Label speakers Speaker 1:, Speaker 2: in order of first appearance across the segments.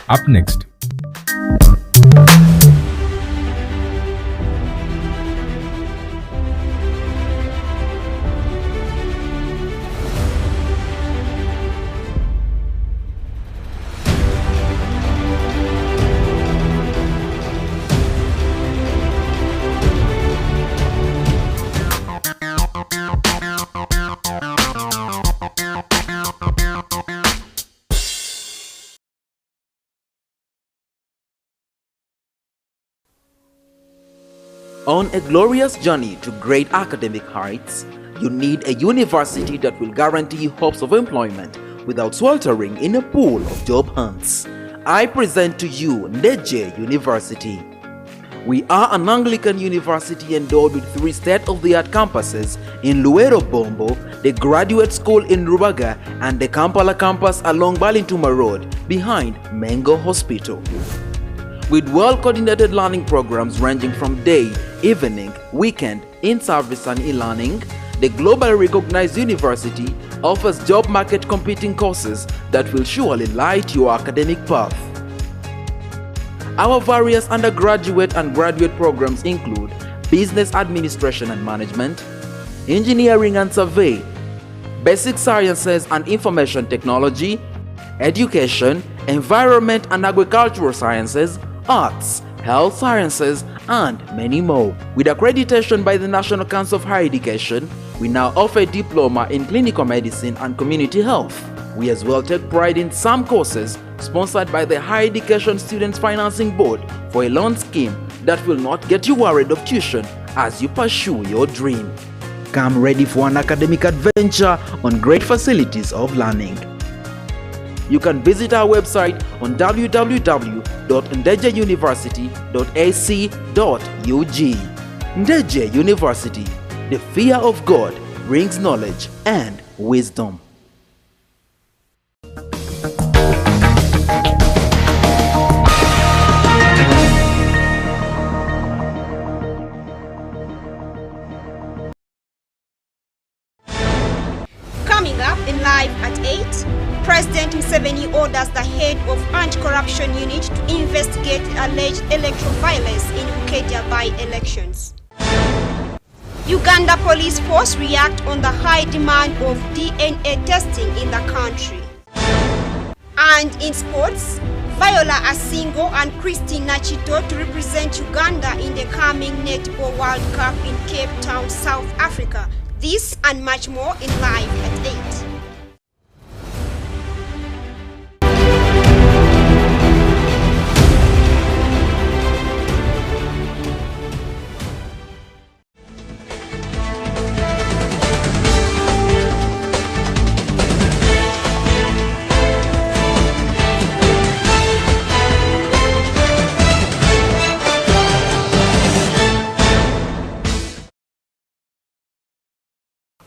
Speaker 1: Up next.
Speaker 2: On a glorious journey to great academic heights, you need a university that will guarantee hopes of employment without sweltering in a pool of job hunts. I present to you Ndejje University. We are an Anglican university endowed with 3 state-of-the-art campuses in Luero Bombo, the Graduate School in Rubaga, and the Kampala campus along Balintuma Road behind Mengo Hospital. With well-coordinated learning programs ranging from day, evening, weekend, in-service and e-learning, the globally recognized university offers job market competing courses that will surely light your academic path. Our various undergraduate and graduate programs include Business Administration and Management, Engineering and Survey, Basic Sciences and Information Technology, Education, Environment and Agricultural Sciences, Arts, Health Sciences, and many more. With accreditation by the National Council of Higher Education, we now offer a diploma in clinical medicine and community health. We as well take pride in some courses sponsored by the Higher Education Students Financing Board for a loan scheme that will not get you worried of tuition as you pursue your dream. Come ready for an academic adventure on great facilities of learning. You can visit our website on www.ndejjeuniversity.ac.ug. Ndejje University, the fear of God brings knowledge and wisdom.
Speaker 3: Coming up in Live at 8, President Museveni orders the head of anti-corruption unit to investigate alleged electoral violence in Ukeja by-elections. Uganda police force react on the high demand of DNA testing in the country. And in sports, Viola Asingo and Christine Nachito to represent Uganda in the coming Netball World Cup in Cape Town, South Africa. This and much more in Live at 8.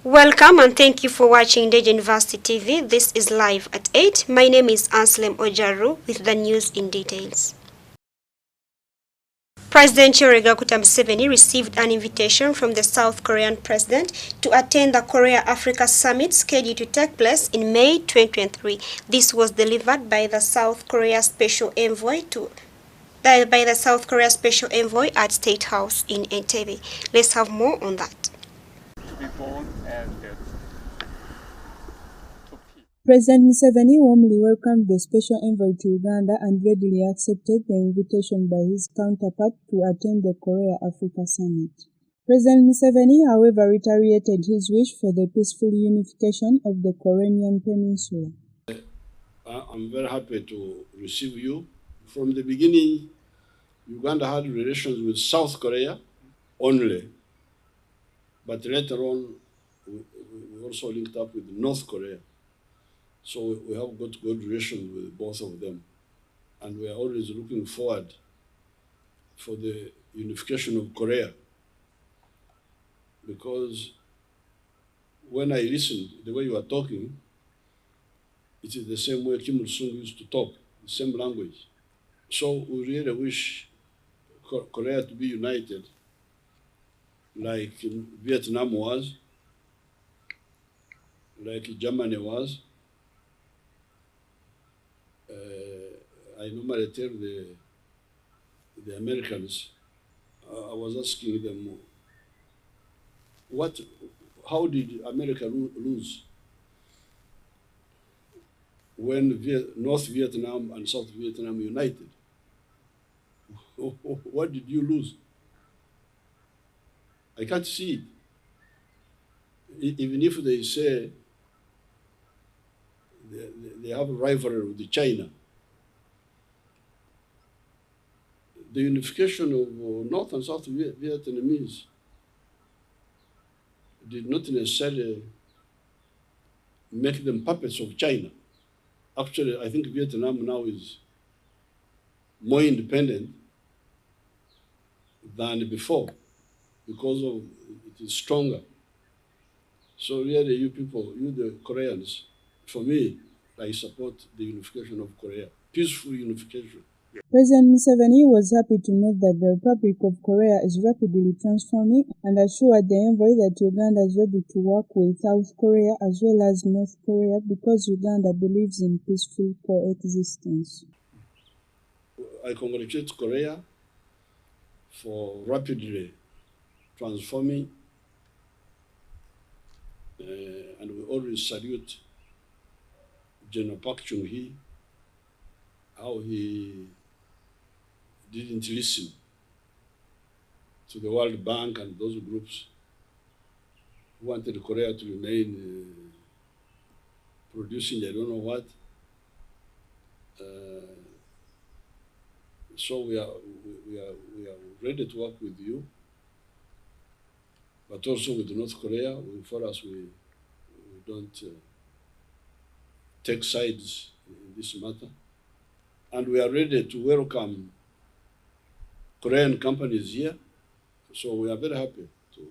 Speaker 3: Welcome and thank you for watching Ndejje University TV. This is Live at 8. My name is ANSLEM OJARU with the news in details. President Museveni received an invitation from the South Korean president to attend the Korea-Africa Summit scheduled to take place in May 2023. This was delivered by the South Korea Special Envoy at State House in Entebbe. Let's have more on that.
Speaker 4: President Museveni warmly welcomed the special envoy to Uganda and readily accepted the invitation by his counterpart to attend the Korea-Africa Summit. President Museveni, however, reiterated his wish for the peaceful unification of the Korean Peninsula.
Speaker 5: I'm very happy to receive you. From the beginning, Uganda had relations with South Korea only, but later on, we also linked up with North Korea. So we have got good relations with both of them. And we are always looking forward for the unification of Korea. Because when I listened, the way you are talking, it is the same way Kim Il-sung used to talk, the same language. So we really wish Korea to be united, like Vietnam was, like Germany was, I normally tell the Americans, I was asking them, how did America lose when North Vietnam and South Vietnam united? What did you lose? I can't see it. Even if they say they have a rivalry with China, the unification of North and South Vietnamese did not necessarily make them puppets of China. Actually, I think Vietnam now is more independent than before because of it is stronger. So really, you people, you the Koreans, for me, I support the unification of Korea, peaceful unification.
Speaker 4: President Museveni was happy to note that the Republic of Korea is rapidly transforming and assured the envoy that Uganda is ready to work with South Korea as well as North Korea because Uganda believes in peaceful coexistence.
Speaker 5: I congratulate Korea for rapidly transforming, and we always salute General Park Chung-hee, how he didn't listen to the World Bank and those groups who wanted Korea to remain producing I don't know what. So we are ready to work with you, but also with North Korea. For us, we don't take sides in this matter. And we are ready to welcome Korean companies here. So we are very happy to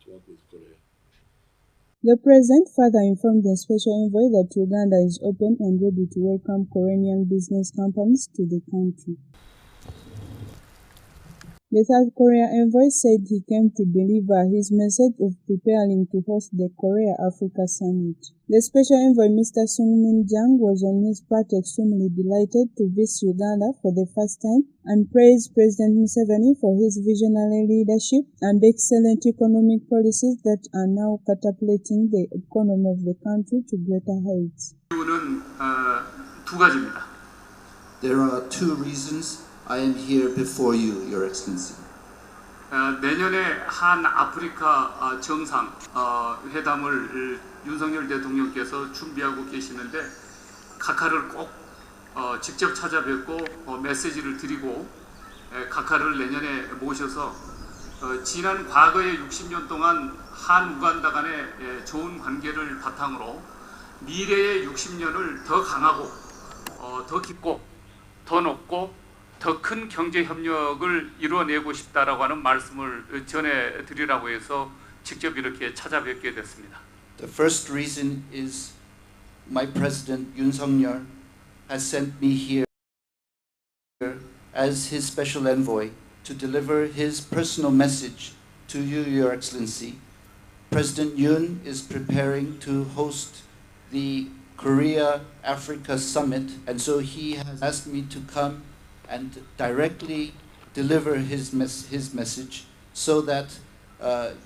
Speaker 5: work with Korea.
Speaker 4: The President further informed the Special Envoy that Uganda is open and ready to welcome Korean business companies to the country. The South Korea envoy said he came to deliver his message of preparing to host the Korea-Africa Summit. The Special Envoy, Mr. Sung-Min Jang, was on his part extremely delighted to visit Uganda for the first time and praised President Museveni for his visionary leadership and excellent economic policies that are now catapulting the economy of the country to greater heights.
Speaker 1: There are two reasons I am here before you, Your Excellency.
Speaker 6: 내년에 한 아프리카 정상 회담을 윤석열 대통령께서 준비하고 계시는데 각하를 꼭 직접 찾아뵙고 메시지를 드리고 각하를 내년에 모셔서 지난 과거의 60년 동안 한 우간다 간의 좋은 관계를 바탕으로 미래의 60년을 더 강하고 더 깊고 더 높고 더 큰 경제 협력을 이루어내고 싶다라고 하는 말씀을 전해드리라고 해서 직접 이렇게 찾아뵙게 됐습니다.
Speaker 1: The first reason is my President Yoon Suk-yeol has sent me here as his special envoy to deliver his personal message to you, Your Excellency. President Yoon is preparing to host the Korea-Africa Summit, and so he has asked me to come and directly deliver his message so that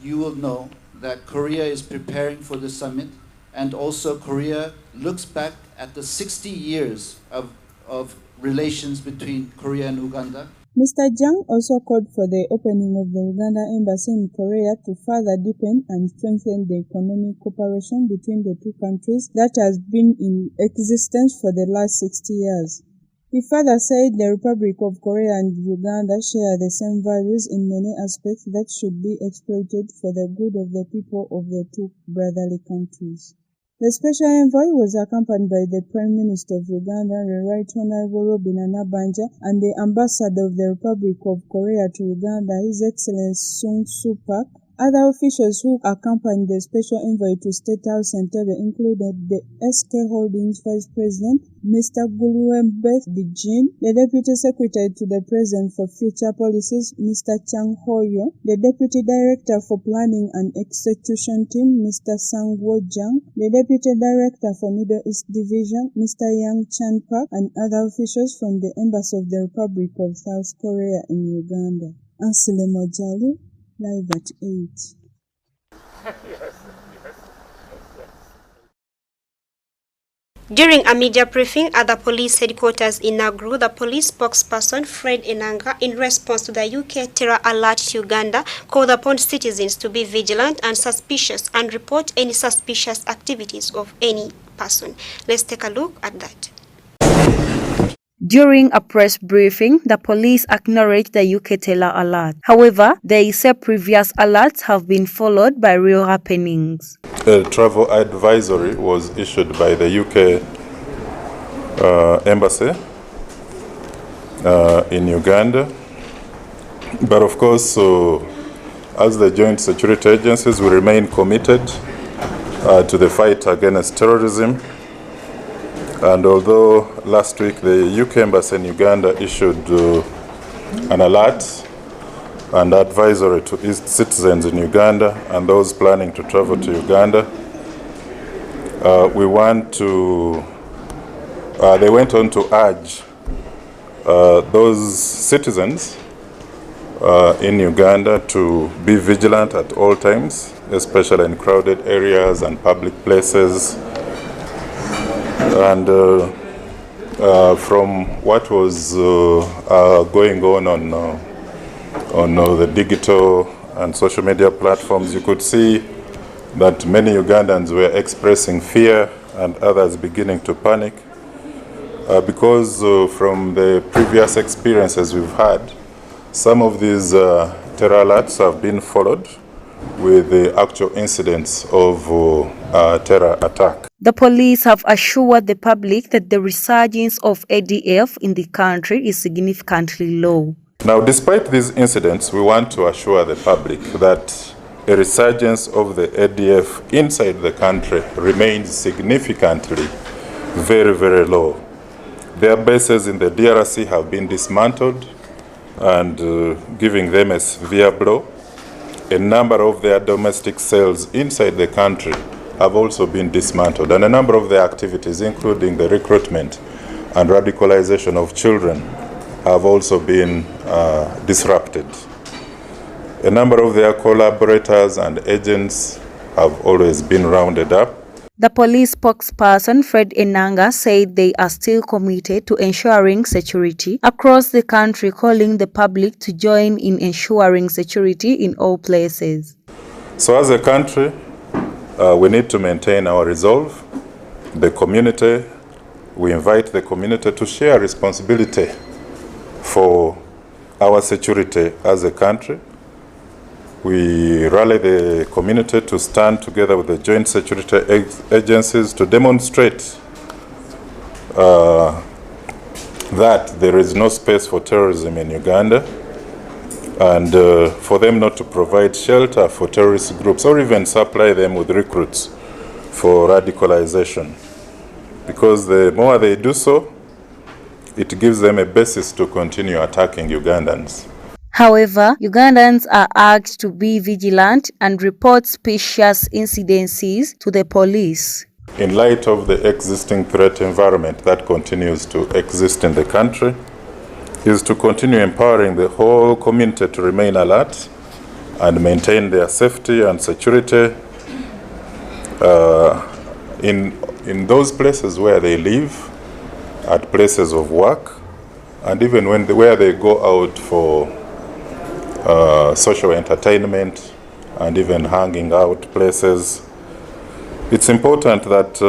Speaker 1: you will know that Korea is preparing for the summit, and also Korea looks back at the 60 years of relations between Korea and Uganda.
Speaker 4: Mr. Jang also called for the opening of the Uganda embassy in Korea to further deepen and strengthen the economic cooperation between the two countries that has been in existence for the last 60 years. He further said the Republic of Korea and Uganda share the same values in many aspects that should be exploited for the good of the people of the two brotherly countries. The Special Envoy was accompanied by the Prime Minister of Uganda, the Right Honorable Robin Anabanja, and the Ambassador of the Republic of Korea to Uganda, His Excellency Sung Soo Park, Other officials who accompanied the special envoy to State House Entebbe included the SK Holdings Vice President, Mr. Guluembeth Dijin, the Deputy Secretary to the President for Future Policies, Mr. Chang Hoyo, the Deputy Director for Planning and Execution Team, Mr. Sangwo Jang, the Deputy Director for Middle East Division, Mr. Yang Chan-Park, and other officials from the Embassy of the Republic of South Korea in Uganda. ANSLEM OJARU, live at 8.
Speaker 3: During a media briefing at the police headquarters in Nagru, the police spokesperson Fred Enanga, in response to the UK terror alert to Uganda, called upon citizens to be vigilant and suspicious and report any suspicious activities of any person. Let's take a look at that.
Speaker 7: During a press briefing, the police acknowledged the UK terror alert. However, they say previous alerts have been followed by real happenings.
Speaker 8: A travel advisory was issued by the UK embassy in Uganda. But of course, as the joint security agencies, we remain committed to the fight against terrorism. And although last week the UK Embassy in Uganda issued an alert and advisory to its citizens in Uganda and those planning to travel to Uganda, they went on to urge those citizens in Uganda to be vigilant at all times, especially in crowded areas and public places. And from what was going on the digital and social media platforms, you could see that many Ugandans were expressing fear and others beginning to panic because from the previous experiences we've had, some of these terror alerts have been followed with the actual incidents of terror attack.
Speaker 7: The police have assured the public that the resurgence of ADF in the country is significantly low.
Speaker 8: Now, despite these incidents, we want to assure the public that a resurgence of the ADF inside the country remains significantly very, very low. Their bases in the DRC have been dismantled and giving them a severe blow. A number of their domestic cells inside the country have also been dismantled, and a number of their activities, including the recruitment and radicalization of children, have also been disrupted. A number of their collaborators and agents have always been rounded up.
Speaker 7: The police spokesperson Fred Enanga said they are still committed to ensuring security across the country, calling the public to join in ensuring security in all places.
Speaker 8: So as a country, we need to maintain our resolve. The community, we invite the community to share responsibility for our security as a country. We rally the community to stand together with the joint security agencies to demonstrate that there is no space for terrorism in Uganda, and for them not to provide shelter for terrorist groups or even supply them with recruits for radicalization. Because the more they do so, it gives them a basis to continue attacking Ugandans.
Speaker 7: However, Ugandans are urged to be vigilant and report suspicious incidences to the police.
Speaker 8: In light of the existing threat environment that continues to exist in the country, is to continue empowering the whole community to remain alert and maintain their safety and security in those places where they live, at places of work, and even where they go out for social entertainment and even hanging out places. It's important that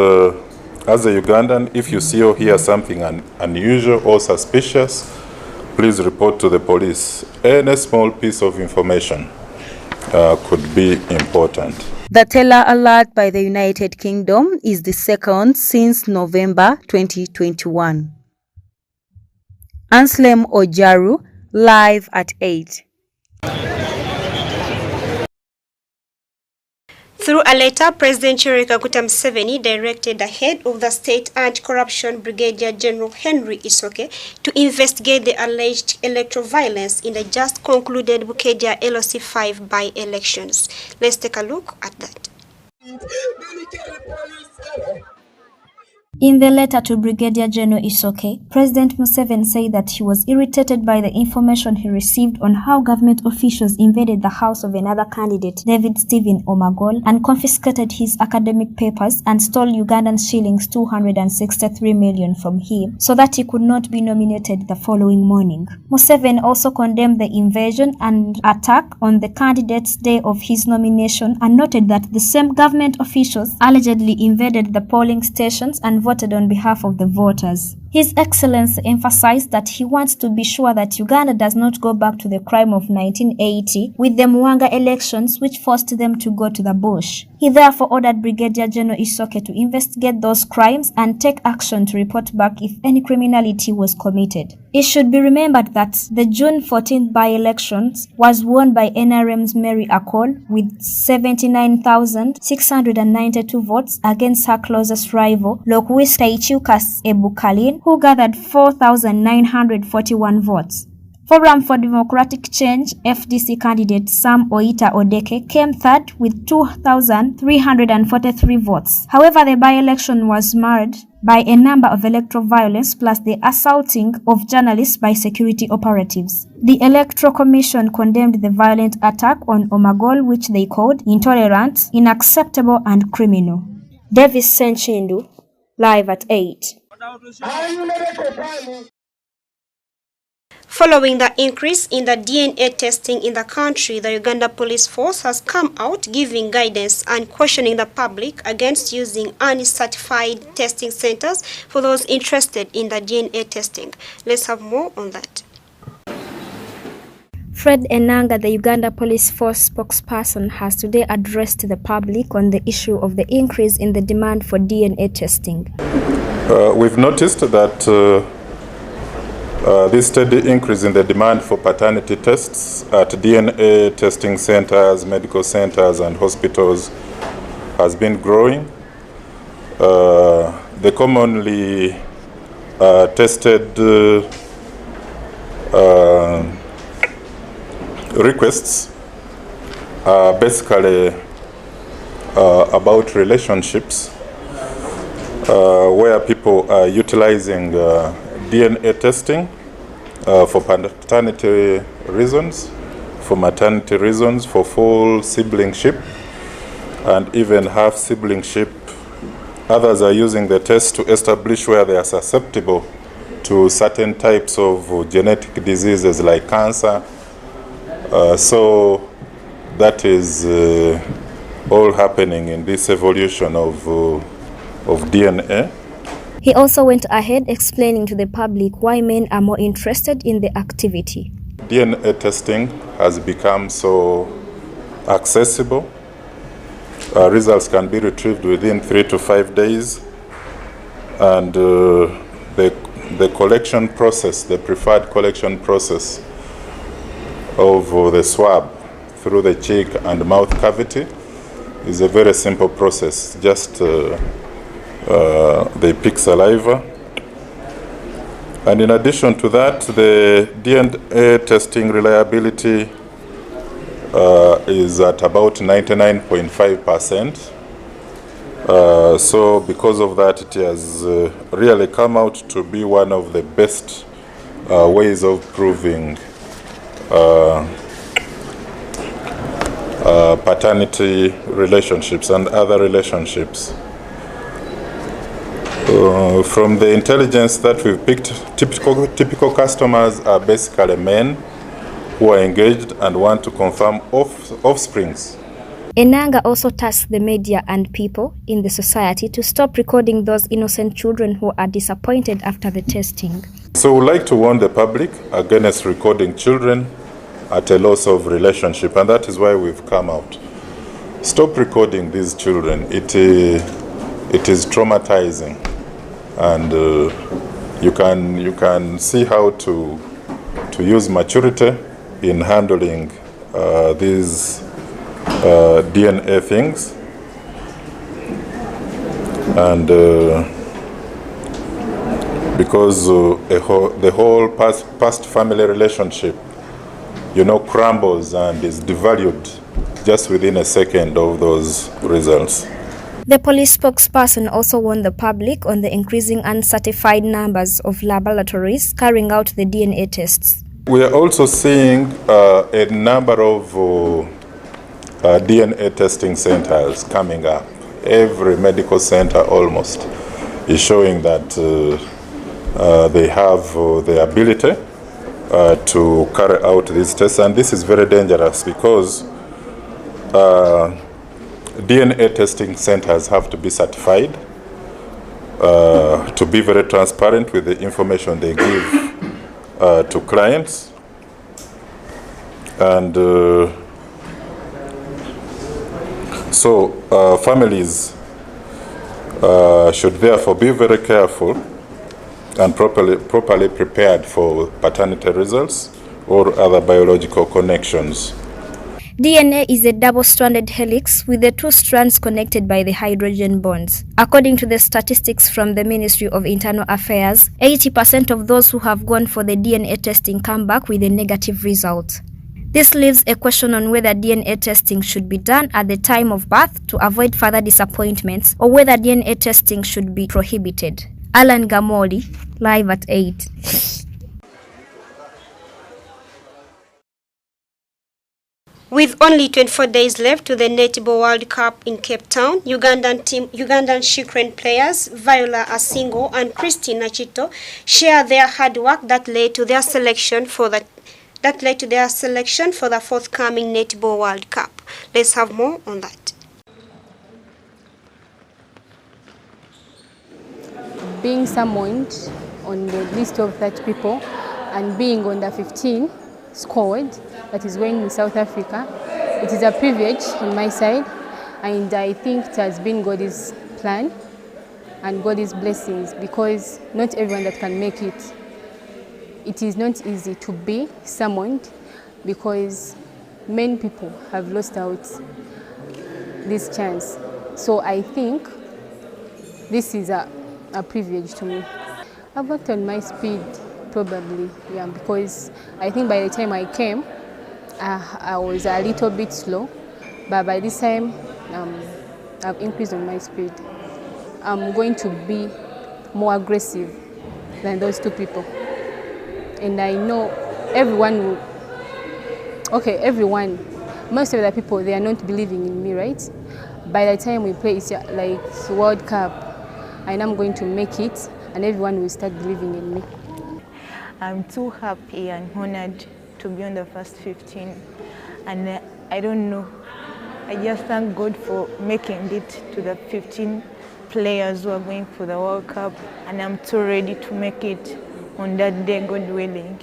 Speaker 8: as a Ugandan, if you see or hear something unusual or suspicious, please report to the police. Any small piece of information could be important.
Speaker 7: The terror alert by the United Kingdom is the second since November 2021. ANSLEM OJARU, live at 8.
Speaker 3: Through a letter, President Yoweri Kaguta Museveni directed the head of the State Anti-Corruption Brigadier General Henry Isoke to investigate the alleged electoral violence in the just concluded Bukedya LOC5 by-elections. Let's take a look at that.
Speaker 9: In the letter to Brigadier General Isoke, President Museveni said that he was irritated by the information he received on how government officials invaded the house of another candidate, David Stephen Omagol, and confiscated his academic papers and stole Ugandan shillings 263 million from him so that he could not be nominated the following morning. Museveni also condemned the invasion and attack on the candidate's day of his nomination and noted that the same government officials allegedly invaded the polling stations and voted on behalf of the voters. His Excellency emphasized that he wants to be sure that Uganda does not go back to the crime of 1980 with the Mwanga elections which forced them to go to the bush. He therefore ordered Brigadier General Isoke to investigate those crimes and take action to report back if any criminality was committed. It should be remembered that the June 14th by-elections was won by NRM's Mary Akol with 79,692 votes against her closest rival, Lokwis Taichukas Ebukalin, who gathered 4,941 votes. Forum for Democratic Change FDC candidate Sam Oita Odeke came third with 2,343 votes. However, the by-election was marred by a number of electoral violence plus the assaulting of journalists by security operatives. The Electoral Commission condemned the violent attack on Omagol, which they called intolerant, unacceptable and criminal. Davis Senchindu, live at 8.
Speaker 3: Following the increase in the DNA testing in the country, the Uganda Police Force has come out giving guidance and cautioning the public against using uncertified testing centers for those interested in the DNA testing. Let's have more on that.
Speaker 9: Fred Enanga, the Uganda Police Force spokesperson, has today addressed the public on the issue of the increase in the demand for DNA testing.
Speaker 8: We've noticed that this steady increase in the demand for paternity tests at DNA testing centers, medical centers, and hospitals has been growing. The commonly tested requests are basically about relationships where people are utilizing DNA testing for paternity reasons, for maternity reasons, for full siblingship, and even half siblingship. Others are using the test to establish where they are susceptible to certain types of genetic diseases like cancer. So that is all happening in this evolution of DNA.
Speaker 9: He also went ahead explaining to the public why men are more interested in the activity.
Speaker 8: DNA testing has become so accessible. Results can be retrieved within 3 to 5 days. And the collection process, the preferred collection process of the swab through the cheek and mouth cavity is a very simple process. Just they pick saliva, and in addition to that, the DNA testing reliability is at about 99.5%. So because of that, it has really come out to be one of the best ways of proving paternity relationships and other relationships. From the intelligence that we've picked, typical customers are basically men who are engaged and want to confirm offsprings.
Speaker 9: Enanga also tasked the media and people in the society to stop recording those innocent children who are disappointed after the testing.
Speaker 8: So we'd like to warn the public against recording children at a loss of relationship, and that is why we've come out. Stop recording these children. It is traumatizing, and you can see how to use maturity in handling these DNA things, And because the whole past family relationship, crumbles and is devalued just within a second of those results.
Speaker 9: The police spokesperson also warned the public on the increasing uncertified numbers of laboratories carrying out the DNA tests.
Speaker 8: We are also seeing a number of DNA testing centers coming up. Every medical center almost is showing that they have the ability to carry out these tests, and this is very dangerous because DNA testing centers have to be certified to be very transparent with the information they give to clients, and so families should therefore be very careful and properly prepared for paternity results or other biological connections.
Speaker 9: DNA is a double-stranded helix with the two strands connected by the hydrogen bonds. According to the statistics from the Ministry of Internal Affairs, 80% of those who have gone for the DNA testing come back with a negative result. This leaves a question on whether DNA testing should be done at the time of birth to avoid further disappointments, or whether DNA testing should be prohibited. Alan Gamoli, live at 8.
Speaker 3: With only 24 days left to the Netball World Cup in Cape Town, Ugandan Shikren players Viola Asingo and Christine Nachito share their hard work that led to their selection for the forthcoming Netball World Cup. Let's have more on that.
Speaker 10: Being summoned on the list of 30 people and being on the 15 squad that is going in South Africa, it is a privilege on my side, and I think it has been God's plan and God's blessings, because not everyone that can make it. It is not easy to be summoned because many people have lost out this chance. So I think this is a privilege to me. I've worked on my speed probably, yeah, because I think by the time I came, I was a little bit slow, but by this time, I've increased on my speed. I'm going to be more aggressive than those two people. And I know everyone most of the people, they are not believing in me, right? By the time we play, it's like World Cup, and I'm going to make it, and everyone will start believing in me.
Speaker 11: I'm too happy and honored to be on the first 15, and I don't know, I just thank God for making it to the 15 players who are going for the World Cup, and I'm too ready to make it on that day, God willing.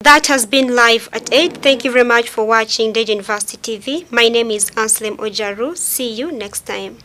Speaker 3: That has been live at 8. Thank you very much for watching Ndejje University TV. My name is ANSLEM OJARU. See you next time.